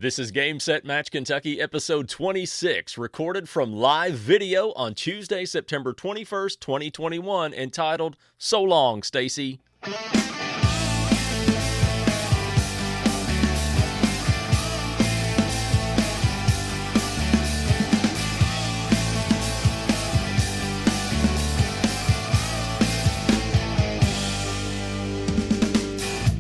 This is Game Set Match Kentucky episode 26, recorded from live video on Tuesday, September 21st, 2021, entitled So Long, Stacey.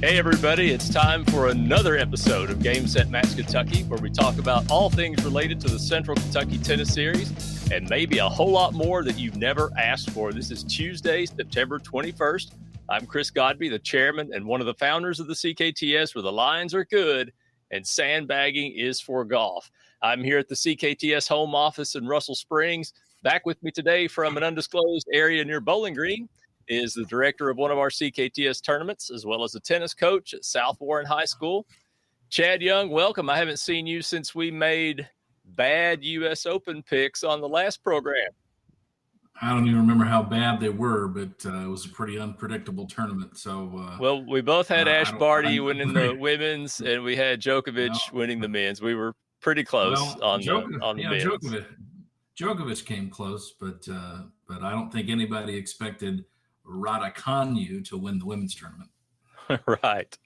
Hey everybody, it's time for another episode of Game Set Match Kentucky, where we talk about all things related to the Central Kentucky Tennis Series and maybe a whole lot more that you've never asked for. This is Tuesday, September 21st. I'm Chris Godby, the chairman and one of the founders of the CKTS, where the lines are good and sandbagging is for golf. I'm here at the CKTS home office in Russell Springs. Back with me today from an undisclosed area near Bowling Green is the director of one of our CKTS tournaments, as well as a tennis coach at South Warren High School. Chad Young, welcome. I haven't seen you since we made bad U.S. Open picks on the last program. I don't even remember how bad they were, but it was a pretty unpredictable tournament. So, well, we both had Ash Barty winning the women's, and we had Djokovic winning the men's. We were pretty close on the men's. Djokovic came close, but I don't think anybody expected Raducanu to win the women's tournament. Right.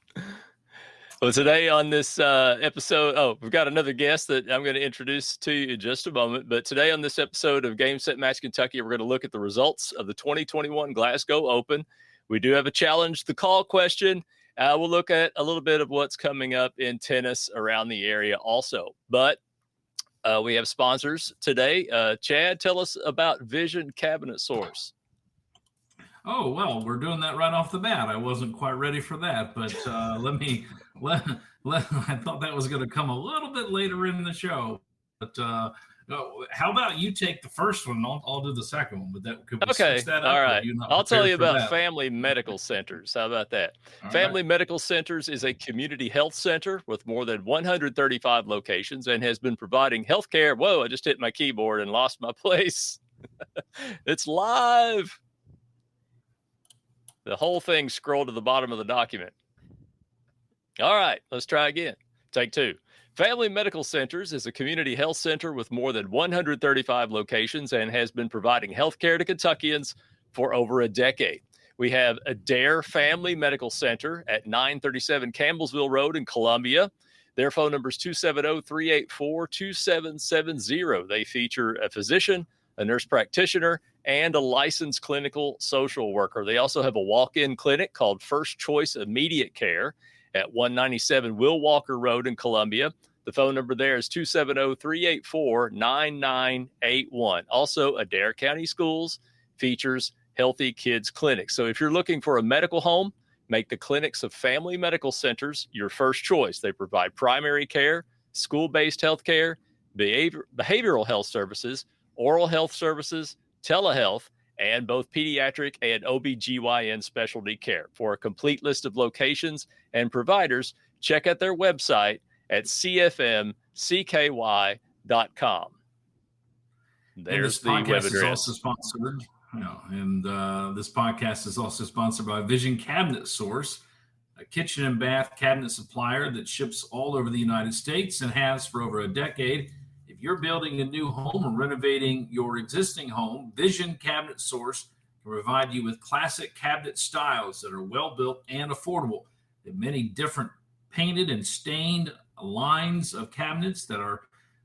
Well, today on this episode, we've got another guest that I'm going to introduce to you in just a moment. But today on this episode of Game Set Match Kentucky, we're going to look at the results of the 2021 Glasgow Open. We do have a challenge the call question. We'll look at a little bit of what's coming up in tennis around the area also. But we have sponsors today. Chad, tell us about Vision Cabinet Source. Oh, well, we're doing that right off the bat. I wasn't quite ready for that, but I thought that was going to come a little bit later in the show. But how about you take the first one? I'll do the second one. But could we switch that up? All right. I'll tell you about Family Medical Centers. How about that? Family Medical Centers is a community health center with more than 135 locations and has been providing health care. Whoa, I just hit my keyboard and lost my place. It's live. The whole thing scrolled to the bottom of the document. All right, let's try again. Take two. Family Medical Centers is a community health center with more than 135 locations and has been providing health care to Kentuckians for over a decade. We have Adair Family Medical Center at 937 Campbellsville Road in Columbia. Their phone number is 270-384-2770. They feature a physician, a nurse practitioner, and a licensed clinical social worker. They also have a walk-in clinic called First Choice Immediate Care at 197 Will Walker Road in Columbia. The phone number there is 270-384-9981. Also, Adair County Schools features Healthy Kids Clinics. So if you're looking for a medical home, make the clinics of Family Medical Centers your first choice. They provide primary care, school-based health care, behavioral health services, oral health services, telehealth, and both pediatric and OBGYN specialty care. For a complete list of locations and providers, check out their website at cfmcky.com. There's the web address. Is also sponsored, this podcast is also sponsored by Vision Cabinet Source, a kitchen and bath cabinet supplier that ships all over the United States and has for over a decade. If you're building a new home or renovating your existing home, Vision Cabinet Source can provide you with classic cabinet styles that are well-built and affordable. They have many different painted and stained lines of cabinets that are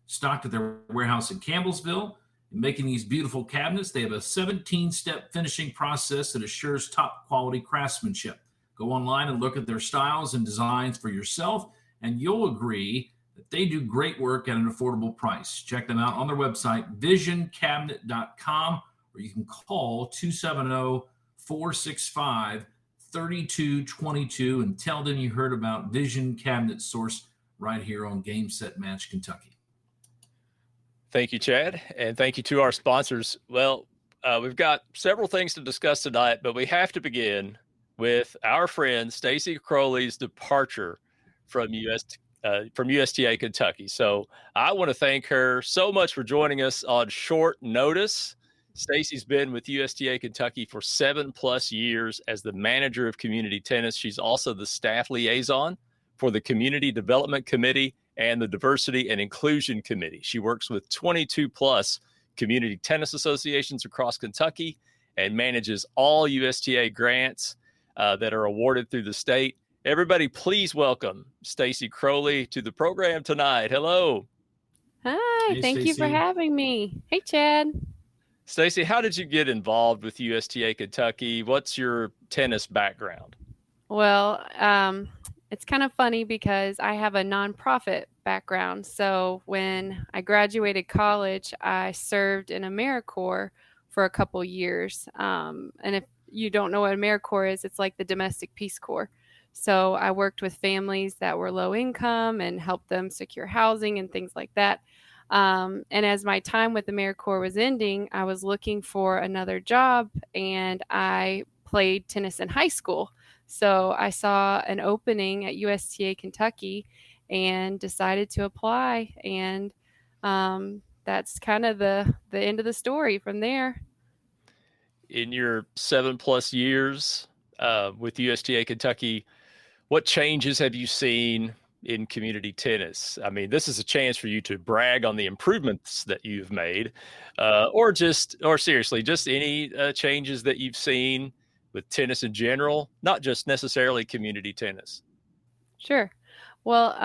stocked at their warehouse in Campbellsville. In making these beautiful cabinets, they have a 17-step finishing process that assures top-quality craftsmanship. Go online and look at their styles and designs for yourself, and you'll agree that they do great work at an affordable price. Check them out on their website, visioncabinet.com, or you can call 270-465-3222 and tell them you heard about Vision Cabinet Source right here on Game Set Match Kentucky. Thank you, Chad, and thank you to our sponsors. Well, we've got several things to discuss tonight, but we have to begin with our friend Stacey Crowley's departure from USTA Kentucky. So I want to thank her so much for joining us on short notice. Stacey's been with USTA Kentucky for 7+ years as the manager of community tennis. She's also the staff liaison for the Community Development Committee and the Diversity and Inclusion Committee. She works with 22 plus community tennis associations across Kentucky and manages all USTA grants that are awarded through the state. Everybody, please welcome Stacey Crowley to the program tonight. Hello. Hi, Hey, thank you for Stacey. having me. Hey, Chad. Stacey, how did you get involved with USTA Kentucky? What's your tennis background? Well, it's kind of funny because I have a nonprofit background. So when I graduated college, I served in AmeriCorps for a couple years. And if you don't know what AmeriCorps is, it's like the domestic Peace Corps. So I worked with families that were low income and helped them secure housing and things like that. And as my time with AmeriCorps was ending, I was looking for another job, and I played tennis in high school. So I saw an opening at USTA Kentucky and decided to apply. And that's kind of the end of the story from there. In your 7+ years with USTA Kentucky, what changes have you seen in community tennis? I mean, this is a chance for you to brag on the improvements that you've made, or seriously, just any changes that you've seen with tennis in general, not just necessarily community tennis. Sure. Well,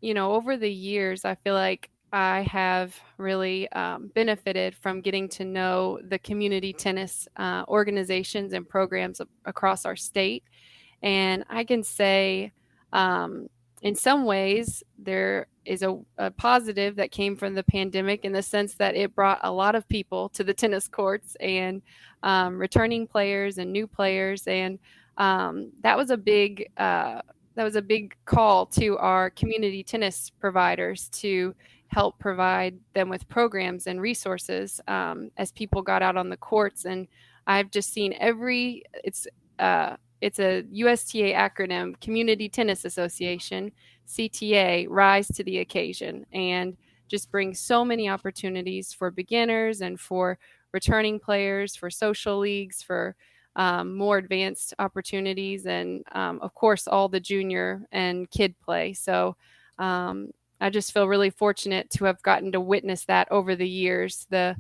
over the years, I feel like I have really benefited from getting to know the community tennis organizations and programs across our state. And I can say, in some ways, there is a positive that came from the pandemic in the sense that it brought a lot of people to the tennis courts, and returning players and new players. And that was a big call to our community tennis providers to help provide them with programs and resources as people got out on the courts. And I've just seen it's a USTA acronym, Community Tennis Association, CTA, rise to the occasion and just bring so many opportunities for beginners and for returning players, for social leagues, for more advanced opportunities, and of course, all the junior and kid play. So I just feel really fortunate to have gotten to witness that over the years, the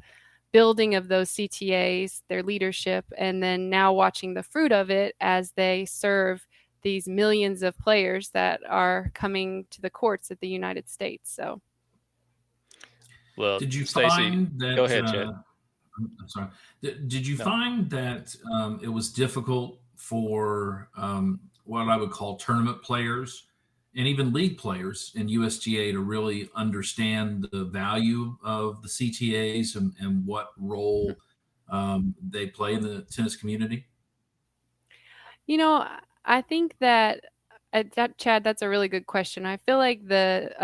building of those CTAs, their leadership, and then now watching the fruit of it as they serve these millions of players that are coming to the courts at the United States. So, well, Did you Stacey, find that? go ahead, Chad. I'm sorry. Did you No. find that it was difficult for what I would call tournament players and even league players in USGA to really understand the value of the CTAs and what role they play in the tennis community? I think that, Chad, that's a really good question. I feel like the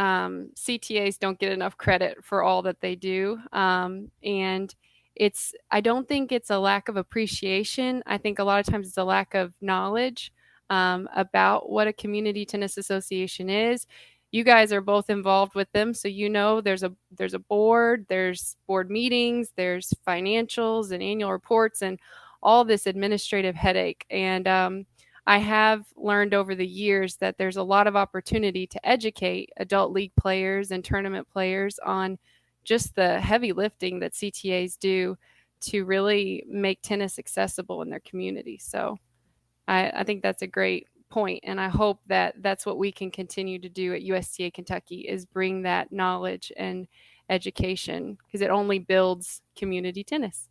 CTAs don't get enough credit for all that they do. And I don't think it's a lack of appreciation. I think a lot of times it's a lack of knowledge about what a community tennis association is. You guys are both involved with them, so there's a board, there's board meetings, there's financials and annual reports, and all this administrative headache. And I have learned over the years that there's a lot of opportunity to educate adult league players and tournament players on just the heavy lifting that CTAs do to really make tennis accessible in their community. So I think that's a great point, and I hope that that's what we can continue to do at USTA Kentucky, is bring that knowledge and education, because it only builds community tennis.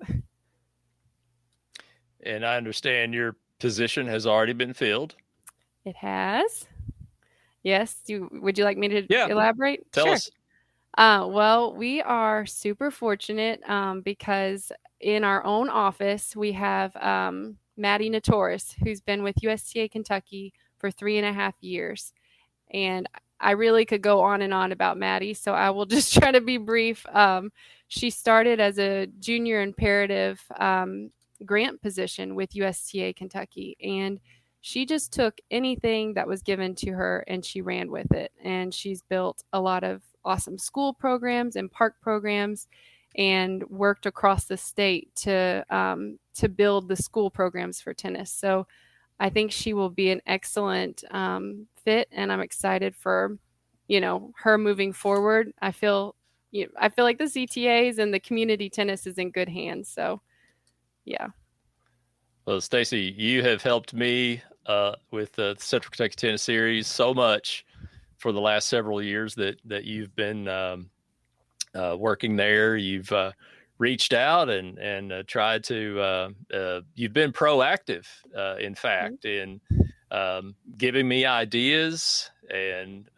And I understand your position has already been filled. It has. Yes. Would you like me to elaborate? Tell Sure. us. Well, we are super fortunate because in our own office, we have Maddie Notoris, who's been with USTA Kentucky for 3.5 years. And I really could go on and on about Maddie, so I will just try to be brief. She started as a junior imperative grant position with USTA Kentucky, and she just took anything that was given to her and she ran with it. And she's built a lot of awesome school programs and park programs, and worked across the state to build the school programs for tennis. So I think she will be an excellent fit, and I'm excited for her moving forward, I feel like the CTAs and the community tennis is in good hands. So, yeah. Well, Stacey, you have helped me with the Central Kentucky Tennis Series so much for the last several years that you've been working there. You've reached out and tried to. You've been proactive, in fact, in giving me ideas and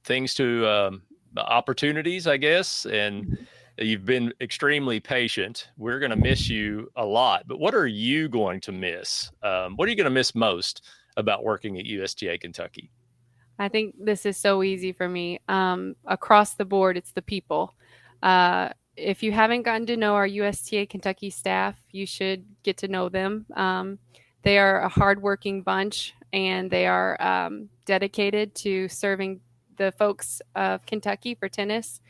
things to opportunities, I guess, and you've been extremely patient. We're going to miss you a lot, but what are you going to miss? What are you going to miss most about working at USTA Kentucky? I think this is so easy for me. Across the board, it's the people. If you haven't gotten to know our USTA Kentucky staff, you should get to know them. They are a hardworking bunch, and they are dedicated to serving the folks of Kentucky for tennis.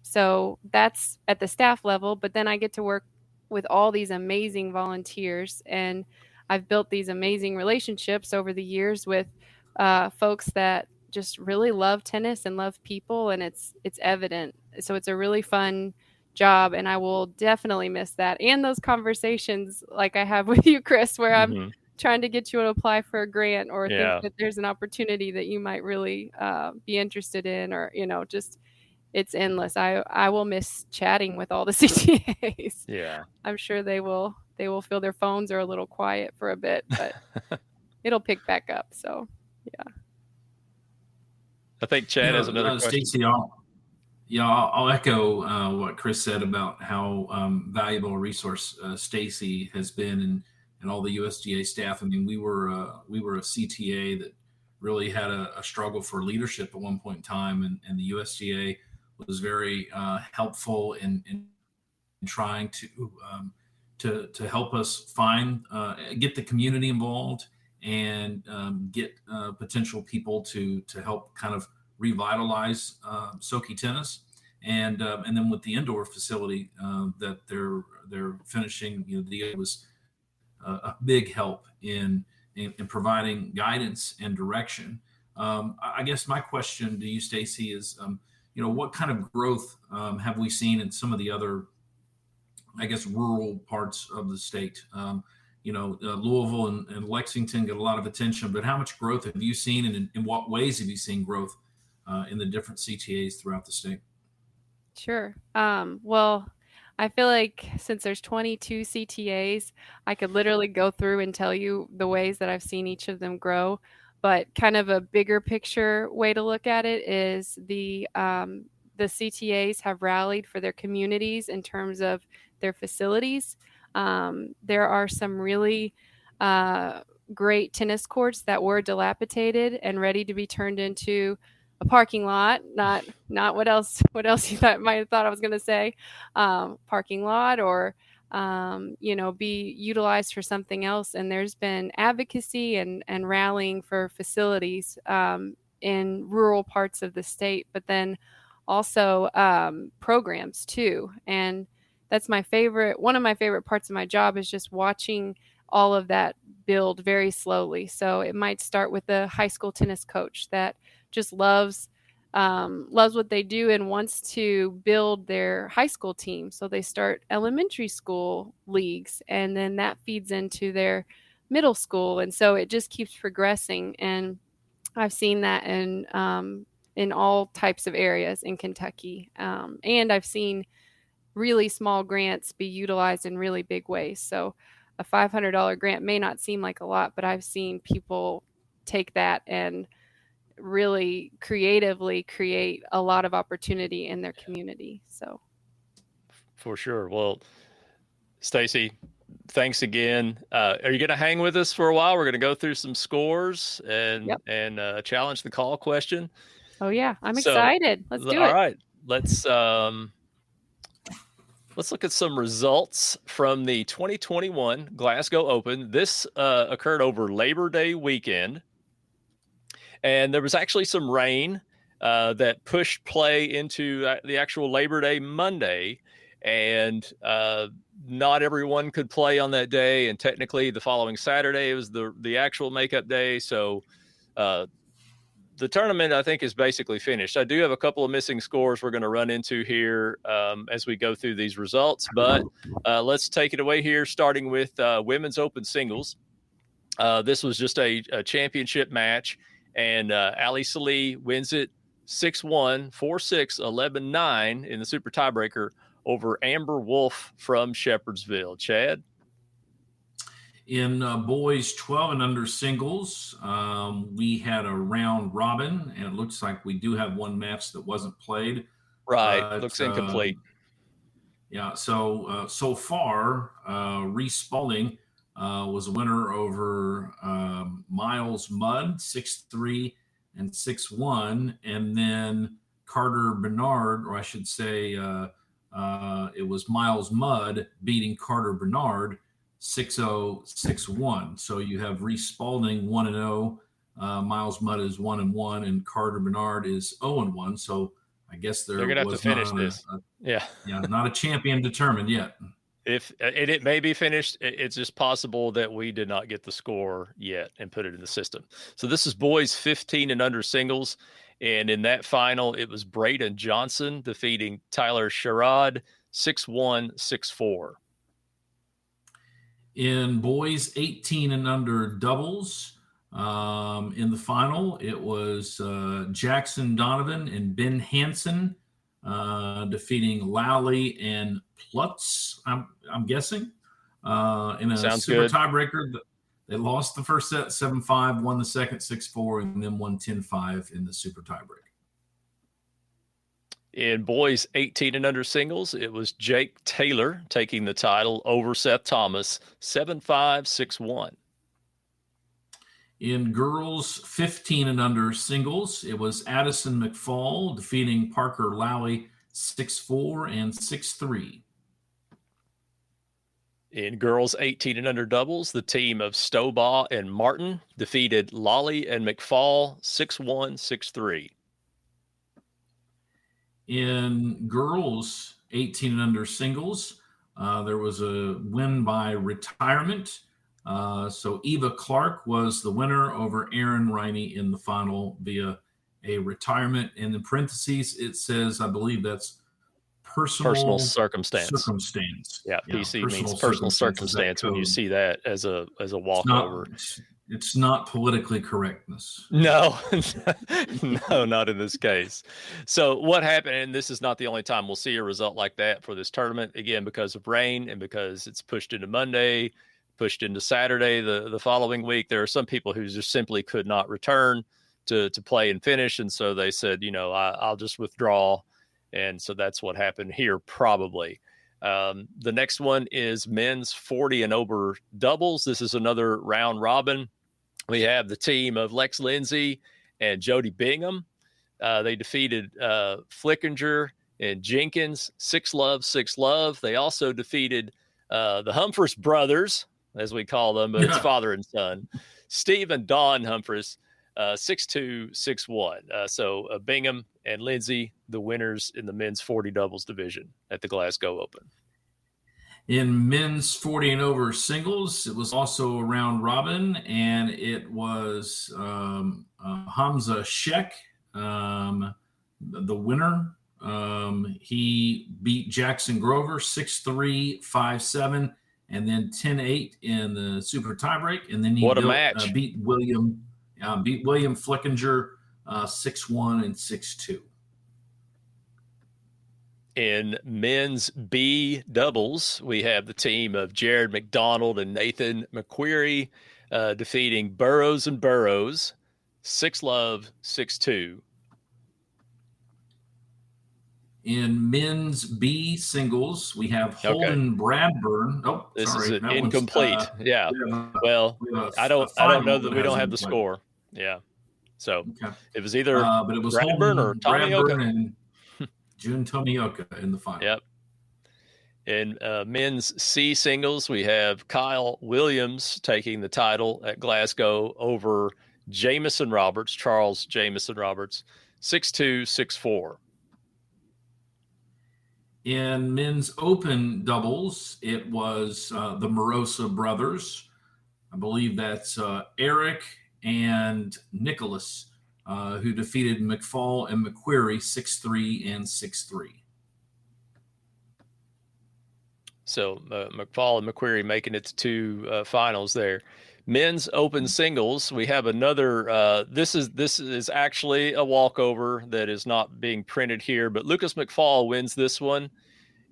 So that's at the staff level, but then I get to work with all these amazing volunteers, and I've built these amazing relationships over the years with folks that just really love tennis and love people, and it's evident. So it's a really fun job, and I will definitely miss that, and those conversations like I have with you, Chris, where I'm trying to get you to apply for a grant or think that there's an opportunity that you might really be interested in, or just it's endless. I will miss chatting with all the CTAs. Yeah, I'm sure they will feel their phones are a little quiet for a bit, but it'll pick back up. So yeah. I think Chad has another question. Stacey, I'll echo what Chris said about how valuable a resource Stacey has been, and all the USGA staff. I mean, we were a CTA that really had a struggle for leadership at one point in time, and the USGA was very helpful in trying to help us get the community involved and get potential people to help kind of revitalize Soki tennis, and then with the indoor facility that they're finishing, the was a big help in providing guidance and direction. I guess my question to you, Stacey, is what kind of growth have we seen in some of the other, I guess, rural parts of the state? Louisville and Lexington get a lot of attention, but how much growth have you seen, and in what ways have you seen growth in the different CTAs throughout the state? Sure. Well, I feel like since there's 22 CTAs, I could literally go through and tell you the ways that I've seen each of them grow. But kind of a bigger picture way to look at it is the CTAs have rallied for their communities in terms of their facilities. There are some really great tennis courts that were dilapidated and ready to be turned into a parking lot. Not what else you might have thought I was going to say, parking lot, or be utilized for something else. And there's been advocacy and rallying for facilities in rural parts of the state, but then also programs too. And that's one of my favorite parts of my job is just watching all of that build very slowly. So it might start with a high school tennis coach that just loves what they do and wants to build their high school team. So they start elementary school leagues, and then that feeds into their middle school. And so it just keeps progressing. And I've seen that in all types of areas in Kentucky. And I've seen really small grants be utilized in really big ways. So a $500 grant may not seem like a lot, but I've seen people take that and really creatively create a lot of opportunity in their community. So for sure. Well, Stacey, thanks again. Are you going to hang with us for a while? We're going to go through some scores and challenge the call question. Oh yeah, I'm excited. Let's do it. All right, let's look at some results from the 2021 Glasgow Open. This occurred over Labor Day weekend, and there was actually some rain that pushed play into the actual Labor Day Monday, and not everyone could play on that day. And technically, the following Saturday was the actual makeup day. So the tournament, I think, is basically finished. I do have a couple of missing scores we're going to run into here as we go through these results, but let's take it away here, starting with women's open singles. This was just a championship match, and Ali Salih wins it 6-1, 4-6, 11-9 in the super tiebreaker over Amber Wolf from Shepherdsville. Chad? In boys 12 and under singles, we had a round robin, and it looks like we do have one match that wasn't played. Right, looks incomplete. Yeah, so far, Reese Spalding was a winner over Miles Mudd, 6-3 and 6-1, and then Carter Bernard, or I should say it was Miles Mudd beating Carter Bernard 6-0, 6-1. So you have Reese Spalding 1-0, Miles Mudd is 1-1, and Carter Bernard is 0-1. So I guess they're going to have to finish this. Not a champion determined yet. If it may be finished, it's just possible that we did not get the score yet and put it in the system. So this is boys 15 and under singles. And in that final, it was Braden Johnson defeating Tyler Sherrod 6-1, 6-4. In boys 18 and under doubles, in the final, it was Jackson Donovan and Ben Hansen defeating Lowley and Plutz, I'm guessing. In a Sounds super good. tiebreaker, they lost the first set 7-5, won the second 6-4, and then won 10-5 in the super tiebreaker. In boys 18 and under singles, it was Jake Taylor taking the title over Seth Thomas, 7-5, 6-1. In girls 15 and under singles, it was Addison McFall defeating Parker Lowley 6-4 and 6-3. In girls 18 and under doubles, the team of Stobaugh and Martin defeated Lawley and McFall 6-1, 6-3. In girls 18 and under singles, there was a win by retirement. So Eva Clark was the winner over Erin Riney in the final via a retirement. And in parentheses, it says, I believe that's personal circumstance. Yeah, PC means personal circumstance when you see that as a walkover. It's not politically correctness. No, no, not in this case. So what happened, and this is not the only time we'll see a result like that for this tournament, again, because of rain and because it's pushed into Monday, pushed into Saturday the following week. There are some people who just simply could not return to play and finish. And so they said, I'll just withdraw. And so that's what happened here, probably. The next one is men's 40 and over doubles. This is another round robin. We have the team of Lex Lindsay and Jody Bingham. They defeated Flickinger and Jenkins, 6-love, 6-love. They also defeated the Humphreys brothers, as we call them, but it's father and son, Steve and Don Humphreys, 6-2, 6-1. So Bingham and Lindsay, the winners in the men's 40 doubles division at the Glasgow Open. In men's 40 and over singles, it was also a round robin, and it was Hamza Sheikh, the winner. He beat Jackson Grover 6-3, 5-7, and then 10-8 in the super tiebreak. And then he beat William Flickinger 6-1 and 6-2. In men's B doubles, we have the team of Jared McDonald and Nathan McQuarrie defeating Burrows and Burrows, 6-love, 6-2. In men's B singles, we have Holden Bradburn. Oh, this sorry, is incomplete. I don't know that we don't have the score. Yeah, so it was either but it was Bradburn or Tomioka and June Tomioka in the final. Yep. In men's C singles, we have Kyle Williams taking the title at Glasgow over Charles Jamison Roberts, 6-2, 6-4. In men's open doubles, it was the Morosa brothers. I believe that's Eric and Nicholas who defeated McFall and McQuarrie 6-3 and 6-3. So McFall and McQuarrie making it to two finals there. Men's open singles, we have another. This is actually a walkover that is not being printed here, but Lucas McFall wins this one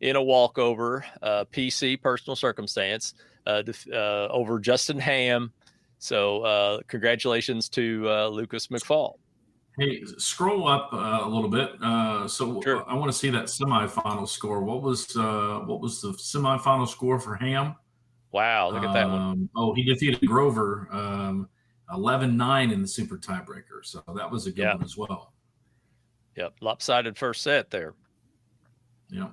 in a walkover, PC personal circumstance, over Justin Ham. So congratulations to Lucas McFall. Hey, scroll up a little bit. Sure. I want to see that semifinal score. What was the semifinal score for Ham? Wow, look at that one. He defeated Grover 11-9 in the super tiebreaker. So that was a good one as well. Yep, lopsided first set there. Yeah.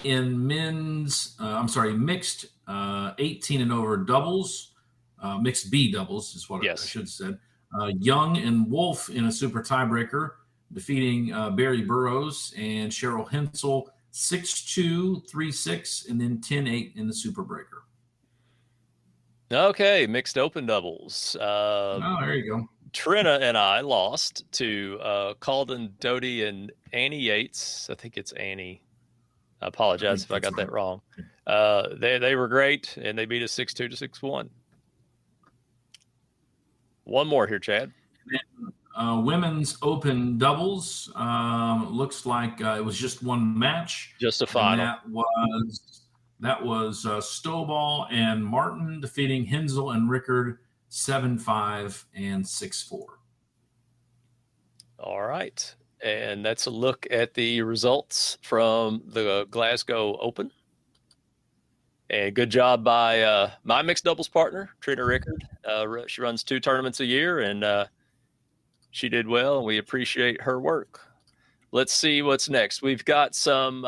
In mixed 18 and over doubles, mixed B doubles is what I should have said. Young and Wolf in a super tiebreaker, defeating Barry Burrows and Cheryl Hensel 6-2, 3-6, and then 10-8 in the super breaker. Okay, mixed open doubles. There you go. Trina and I lost to Calden Doty and Annie Yates. I think it's Annie. I apologize if I got that wrong. They were great, and they beat us 6-2 to 6-1. One more here, Chad. Women's open doubles. Looks like it was just one match. Just a final. That was Stovall and Martin defeating Hensel and Rickard 7-5 and 6-4. All right. And that's a look at the results from the Glasgow Open. And good job by my mixed doubles partner, Trina Rickard. She runs 2 tournaments a year, and she did well, and we appreciate her work. Let's see what's next. We've got some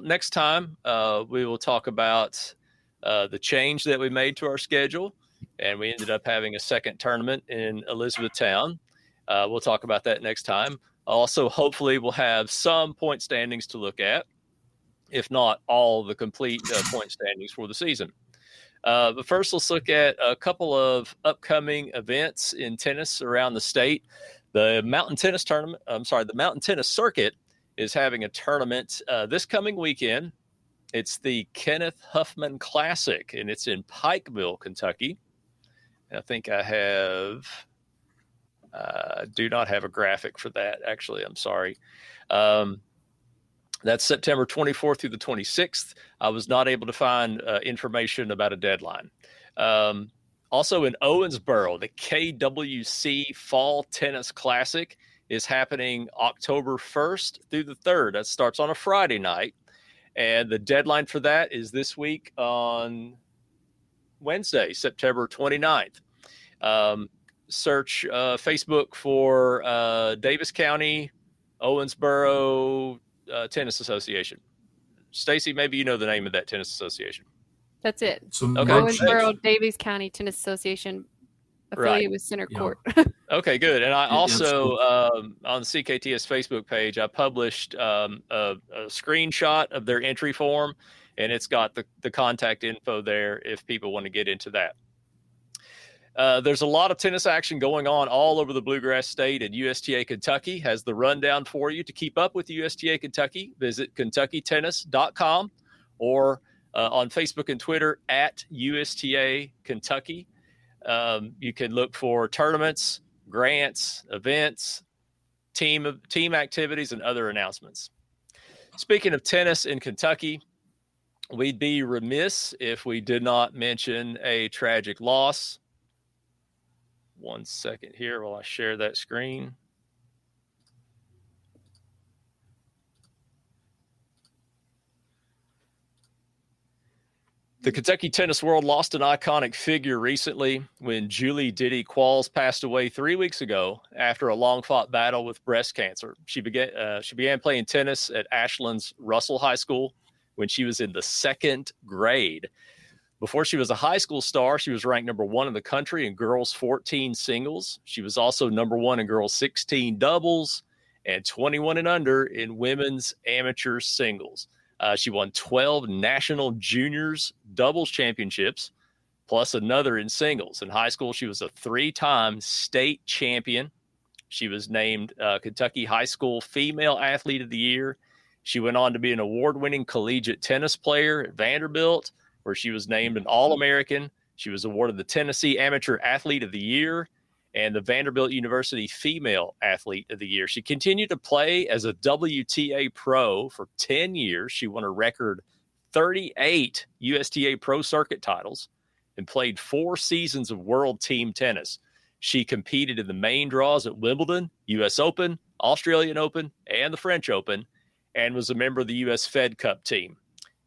next time we will talk about the change that we made to our schedule, and we ended up having a second tournament in Elizabethtown. We'll talk about that next time. Also, hopefully, we'll have some point standings to look at, if not all the complete point standings for the season. But first, let's look at a couple of upcoming events in tennis around the state. The Mountain Tennis Circuit is having a tournament this coming weekend. It's the Kenneth Huffman Classic, and it's in Pikeville, Kentucky. And I think I do not have a graphic for that, actually. I'm sorry. That's September 24th through the 26th. I was not able to find information about a deadline. Also in Owensboro, the KWC Fall Tennis Classic is happening October 1st through the 3rd. That starts on a Friday night. And the deadline for that is this week on Wednesday, September 29th. Search Facebook for Davis County, Owensboro Tennis Association. Stacey, maybe you know the name of that tennis association. That's it. So Owensboro Davies County Tennis Association, affiliated with Center Court. Okay, good. And I also, on the CKTS Facebook page, I published a screenshot of their entry form, and it's got the contact info there if people want to get into that. There's a lot of tennis action going on all over the Bluegrass State, and USTA Kentucky has the rundown for you. To keep up with USTA Kentucky, visit KentuckyTennis.com or on Facebook and Twitter at USTA Kentucky. You can look for tournaments, grants, events, team activities, and other announcements. Speaking of tennis in Kentucky, we'd be remiss if we did not mention a tragic loss. 1 second here while I share that screen. The Kentucky tennis world lost an iconic figure recently when Julie Diddy Qualls passed away 3 weeks ago after a long-fought battle with breast cancer. She began playing tennis at Ashland's Russell High School when she was in the 2nd grade. Before she was a high school star, she was ranked number 1 in the country in girls 14 singles. She was also number 1 in girls 16 doubles and 21 and under in women's amateur singles. She won 12 national juniors doubles championships, plus another in singles. In high school, she was a 3-time state champion. She was named Kentucky High School Female Athlete of the Year. She went on to be an award-winning collegiate tennis player at Vanderbilt, where she was named an All-American. She was awarded the Tennessee Amateur Athlete of the Year and the Vanderbilt University Female Athlete of the Year. She continued to play as a WTA pro for 10 years. She won a record 38 USTA Pro Circuit titles and played 4 seasons of World Team Tennis. She competed in the main draws at Wimbledon, U.S. Open, Australian Open, and the French Open, and was a member of the U.S. Fed Cup team.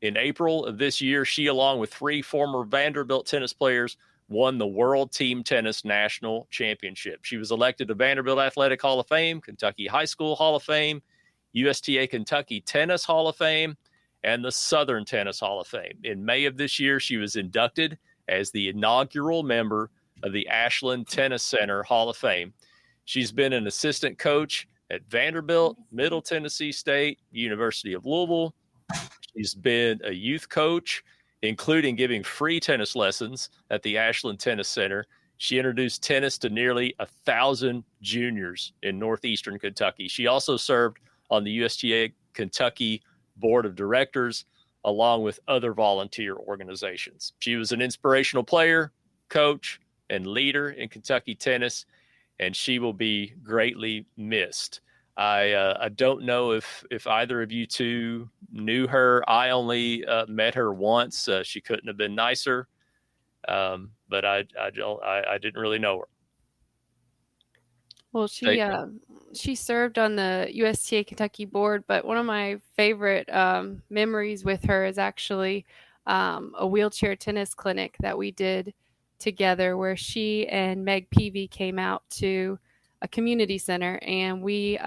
In April of this year, she, along with 3 former Vanderbilt tennis players, won the World Team Tennis National Championship. She was elected to Vanderbilt Athletic Hall of Fame, Kentucky High School Hall of Fame, USTA Kentucky Tennis Hall of Fame, and the Southern Tennis Hall of Fame. In May of this year, she was inducted as the inaugural member of the Ashland Tennis Center Hall of Fame. She's been an assistant coach at Vanderbilt, Middle Tennessee State, University of Louisville. She's been a youth coach, including giving free tennis lessons at the Ashland Tennis Center. She introduced tennis to nearly 1,000 juniors in northeastern Kentucky. She also served on the USTA Kentucky Board of Directors, along with other volunteer organizations. She was an inspirational player, coach, and leader in Kentucky tennis, and she will be greatly missed. I don't know if either of you two knew her. I only met her once. She couldn't have been nicer, but I didn't really know her. Well, she served on the USTA Kentucky board, but one of my favorite memories with her is actually a wheelchair tennis clinic that we did together, where she and Meg Peavy came out to a community center, and we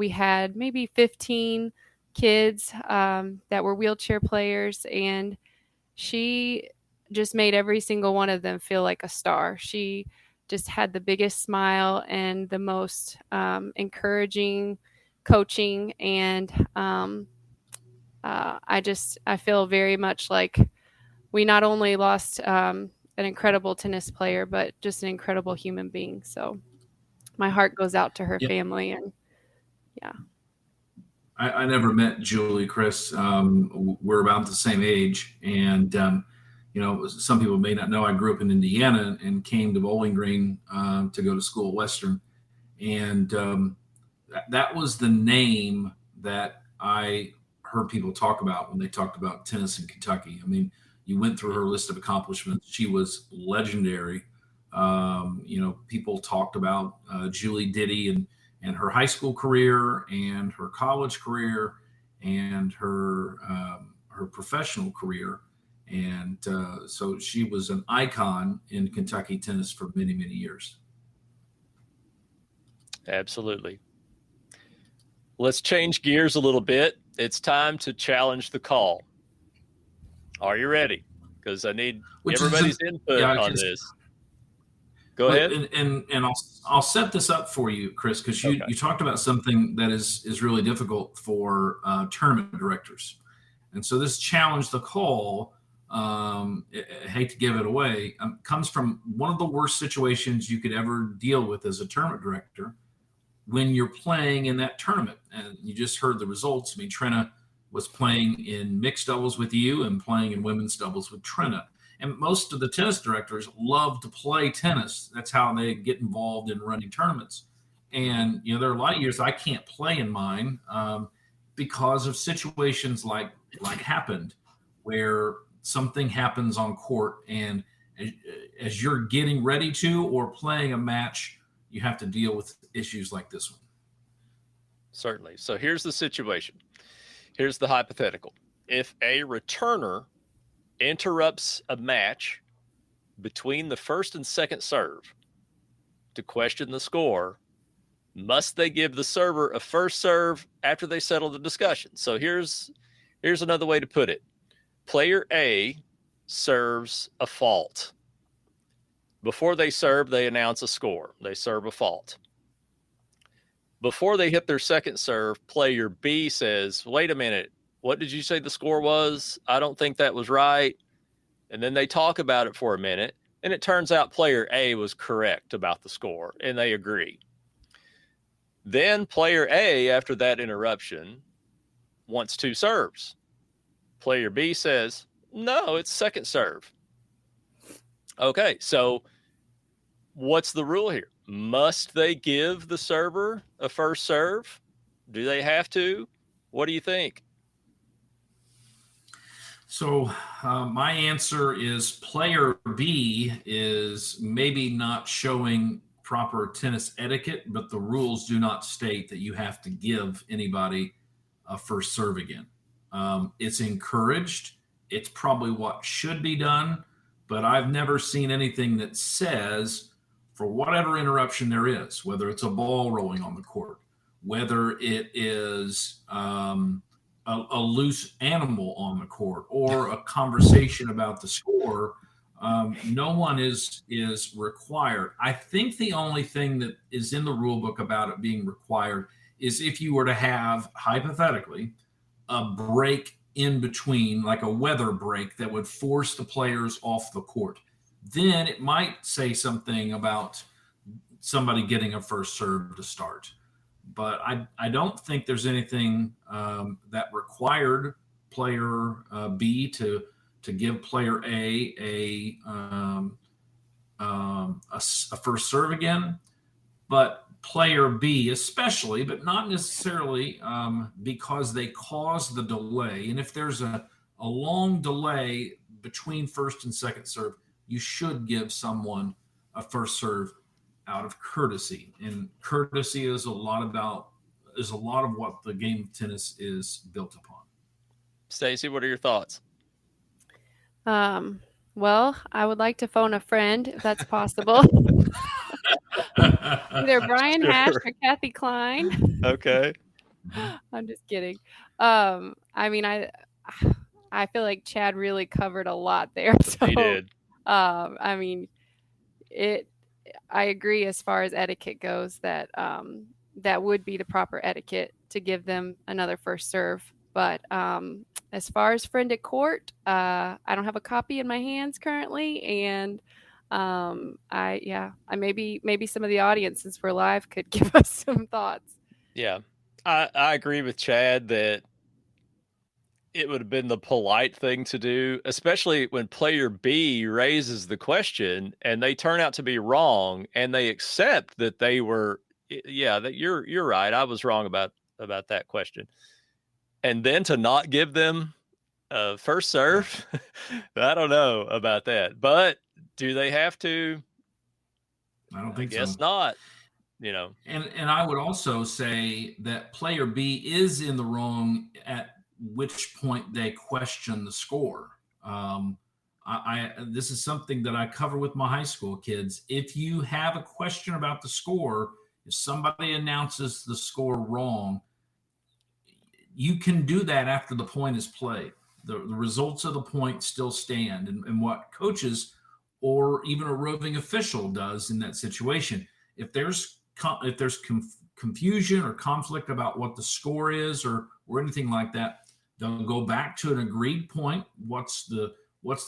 had maybe 15 kids that were wheelchair players, and she just made every single one of them feel like a star. She just had the biggest smile and the most encouraging coaching, and I feel very much like we not only lost an incredible tennis player, but just an incredible human being. So my heart goes out to her family, and yeah. I never met Julie, Chris. We're about the same age, and some people may not know I grew up in Indiana and came to Bowling Green to go to school at Western, and that was the name that I heard people talk about when they talked about tennis in Kentucky. I mean, you went through her list of accomplishments. She was legendary. People talked about Julie Diddy and her high school career and her college career and her professional career. And so she was an icon in Kentucky tennis for many, many years. Absolutely. Let's change gears a little bit. It's time to challenge the call. Are you ready? Because I need everybody's input on this. Go ahead. And I'll set this up for you, Chris, because you talked about something that is really difficult for tournament directors. And so this challenge the call, I hate to give it away, comes from one of the worst situations you could ever deal with as a tournament director when you're playing in that tournament. And you just heard the results. I mean, Trina was playing in mixed doubles with you and playing in women's doubles with Trina. And most of the tennis directors love to play tennis. That's how they get involved in running tournaments. And, there are a lot of years I can't play in mine because of situations like happened, where something happens on court, and as you're getting ready to or playing a match, you have to deal with issues like this one. Certainly. So here's the situation. Here's the hypothetical. If a returner interrupts a match between the first and second serve to question the score, must they give the server a first serve after they settle the discussion? So here's another way to put it. Player A serves a fault. Before they serve, they announce a score. They serve a fault. Before they hit their second serve, player B says, wait a minute, what did you say the score was? I don't think that was right. And then they talk about it for a minute, and it turns out player A was correct about the score, and they agree. Then player A, after that interruption, wants 2 serves. Player B says, no, it's second serve. Okay, so what's the rule here? Must they give the server a first serve? Do they have to? What do you think? So my answer is player B is maybe not showing proper tennis etiquette, but the rules do not state that you have to give anybody a first serve again. It's encouraged. It's probably what should be done, but I've never seen anything that says for whatever interruption there is, whether it's a ball rolling on the court, whether it is a loose animal on the court or a conversation about the score, no one is required. I think the only thing that is in the rule book about it being required is if you were to have, hypothetically, a break in between, like a weather break that would force the players off the court. Then it might say something about somebody getting a first serve to start. But I don't think there's anything that required player B to give player A a first serve again. But player B especially, but not necessarily because they caused the delay. And if there's a long delay between first and second serve, you should give someone a first serve out of courtesy. And courtesy is a lot of what the game of tennis is built upon. Stacey, what are your thoughts? Well, I would like to phone a friend if that's possible. Either Brian Hash or Kathy Klein. Okay. I'm just kidding. I mean, I feel like Chad really covered a lot there. So, He did. I mean, I agree as far as etiquette goes that that would be the proper etiquette to give them another first serve. But as far as friend at court, I don't have a copy in my hands currently, and maybe some of the audience, since we're live, could give us some thoughts. Yeah, I agree with Chad that it would have been the polite thing to do, especially when player B raises the question and they turn out to be wrong, and they accept that they were, that you're right. I was wrong about that question. And then to not give them a first serve, I don't know about that. But do they have to? I don't think so. Guess not. And I would also say that player B is in the wrong at which point they question the score. This is something that I cover with my high school kids. If you have a question about the score, if somebody announces the score wrong, you can do that after the point is played. The results of the point still stand. And what coaches or even a roving official does in that situation, if there's confusion or conflict about what the score is or anything like that, they'll go back to an agreed point. What's the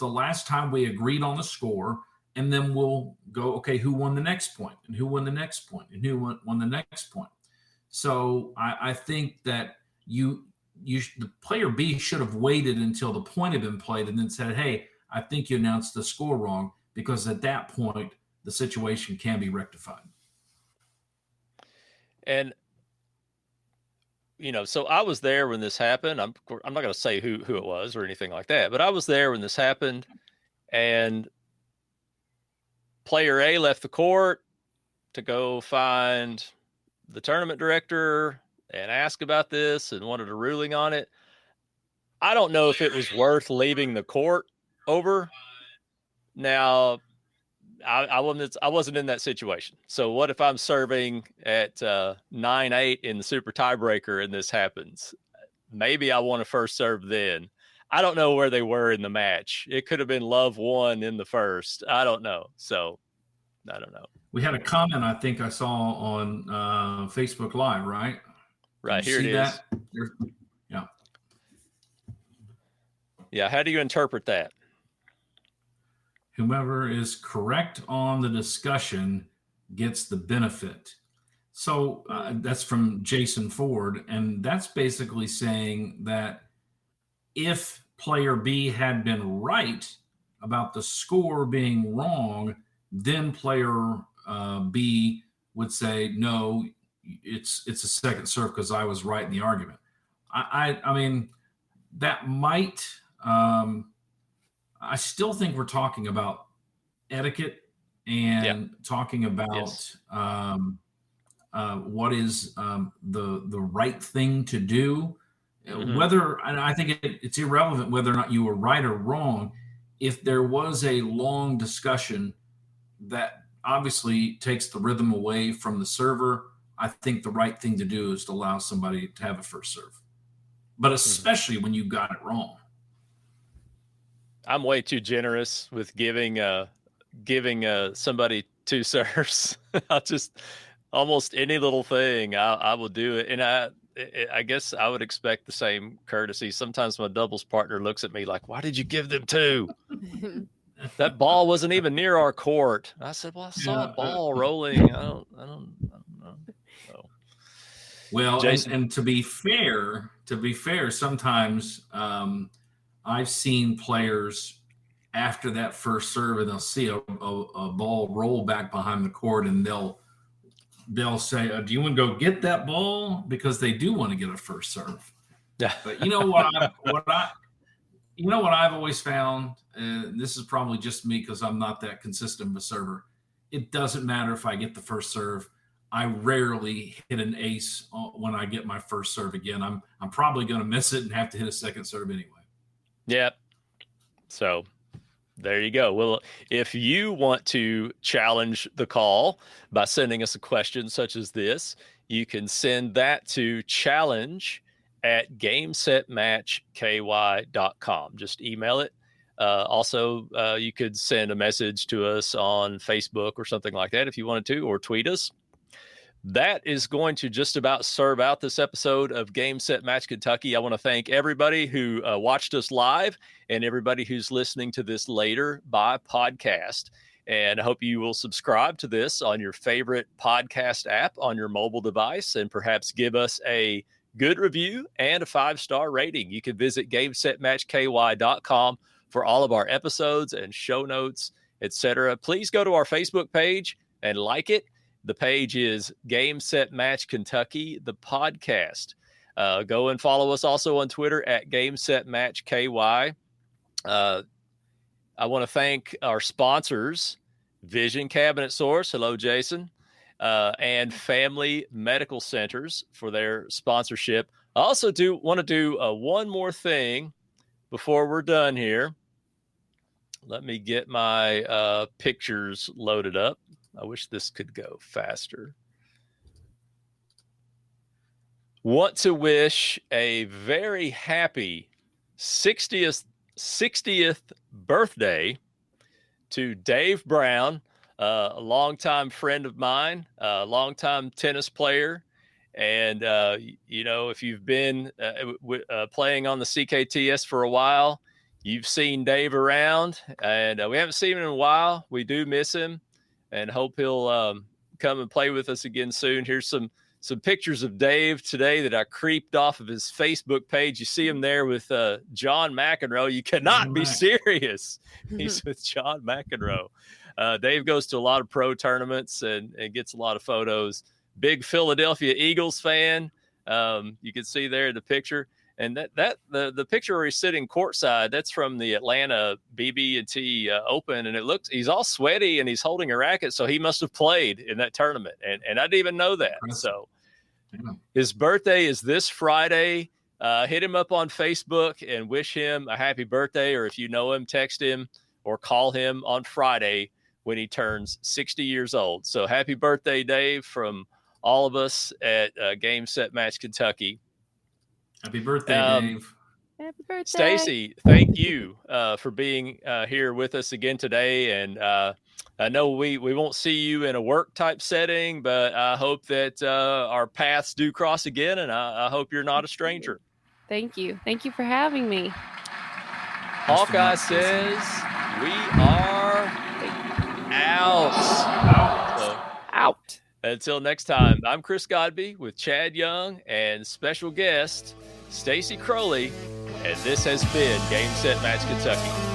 last time we agreed on the score? And then we'll go, okay, who won the next point, and who won the next point, and who won the next point. So I think that the player B should have waited until the point had been played and then said, hey, I think you announced the score wrong, because at that point the situation can be rectified. And so I was there when this happened. I'm not going to say who it was or anything like that, but I was there when this happened, and player A left the court to go find the tournament director and ask about this and wanted a ruling on it. I don't know if it was worth leaving the court over. Now, I wasn't in that situation. So what if I'm serving at 9-8 in the super tiebreaker and this happens? Maybe I want to first serve then. I don't know where they were in the match. It could have been love won in the first. I don't know. So I don't know. We had a comment I think I saw on Facebook Live, right? Right, here it is. Yeah. Yeah, how do you interpret that? Whomever is correct on the discussion gets the benefit. So that's from Jason Ford. And that's basically saying that if player B had been right about the score being wrong, then player B would say, no, it's a second serve because I was right in the argument. I mean, that might, I still think we're talking about etiquette and talking about what is the right thing to do. Whether, and I think it's irrelevant whether or not you were right or wrong. If there was a long discussion that obviously takes the rhythm away from the server, I think the right thing to do is to allow somebody to have a first serve, but especially when you got it wrong. I'm way too generous with giving somebody 2 serves. I'll just almost any little thing I will do it, and I guess I would expect the same courtesy. Sometimes my doubles partner looks at me like, "Why did you give them 2? That ball wasn't even near our court." I said, "Well, I saw a ball rolling. I don't know." So, well, Jason. And to be fair, sometimes I've seen players after that first serve, and they'll see a ball roll back behind the court, and they'll say, "Do you want to go get that ball?" Because they do want to get a first serve. Yeah. But you know what I've always found, and this is probably just me because I'm not that consistent of a server. It doesn't matter if I get the first serve. I rarely hit an ace when I get my first serve again. I'm probably going to miss it and have to hit a second serve anyway. Yep. So there you go. Well, if you want to challenge the call by sending us a question such as this, you can send that to challenge@gamesetmatchky.com. Just email it. Also, you could send a message to us on Facebook or something like that if you wanted to, or tweet us. That is going to just about serve out this episode of Game Set Match Kentucky. I want to thank everybody who watched us live and everybody who's listening to this later by podcast. And I hope you will subscribe to this on your favorite podcast app on your mobile device, and perhaps give us a good review and a 5-star rating. You can visit GameSetMatchKY.com for all of our episodes and show notes, etc. Please go to our Facebook page and like it. The page is Game Set Match Kentucky, the podcast. Go and follow us also on Twitter at Game Set Match KY. I want to thank our sponsors, Vision Cabinet Source. Hello, Jason. And Family Medical Centers for their sponsorship. I also want to do one more thing before we're done here. Let me get my pictures loaded up. I wish this could go faster. Want to wish a very happy 60th birthday to Dave Brown, a longtime friend of mine, a longtime tennis player. And, if you've been playing on the CKTS for a while, you've seen Dave around, and we haven't seen him in a while. We do miss him, and hope he'll come and play with us again soon. Here's some pictures of Dave today that I creeped off of his Facebook page. You see him there with John McEnroe. You cannot be serious. He's with John McEnroe. Dave goes to a lot of pro tournaments and gets a lot of photos. Big Philadelphia Eagles fan. You can see there the picture. And the picture where he's sitting courtside, that's from the Atlanta BB&T Open, and he's all sweaty and he's holding a racket, so he must have played in that tournament, and I didn't even know that. So his birthday is this Friday. Hit him up on Facebook and wish him a happy birthday, or if you know him, text him or call him on Friday when he turns 60 years old. So happy birthday, Dave, from all of us at Game Set Match Kentucky. Happy birthday, Dave. Happy birthday. Stacey, thank you for being here with us again today. And I know we won't see you in a work type setting, but I hope that our paths do cross again. And I hope you're not a stranger. Thank you. Thank you for having me. Hawkeye says we are out. So, Out. until next time, I'm Chris Godby with Chad Young and special guest Stacey Crowley, and this has been Game Set Match Kentucky.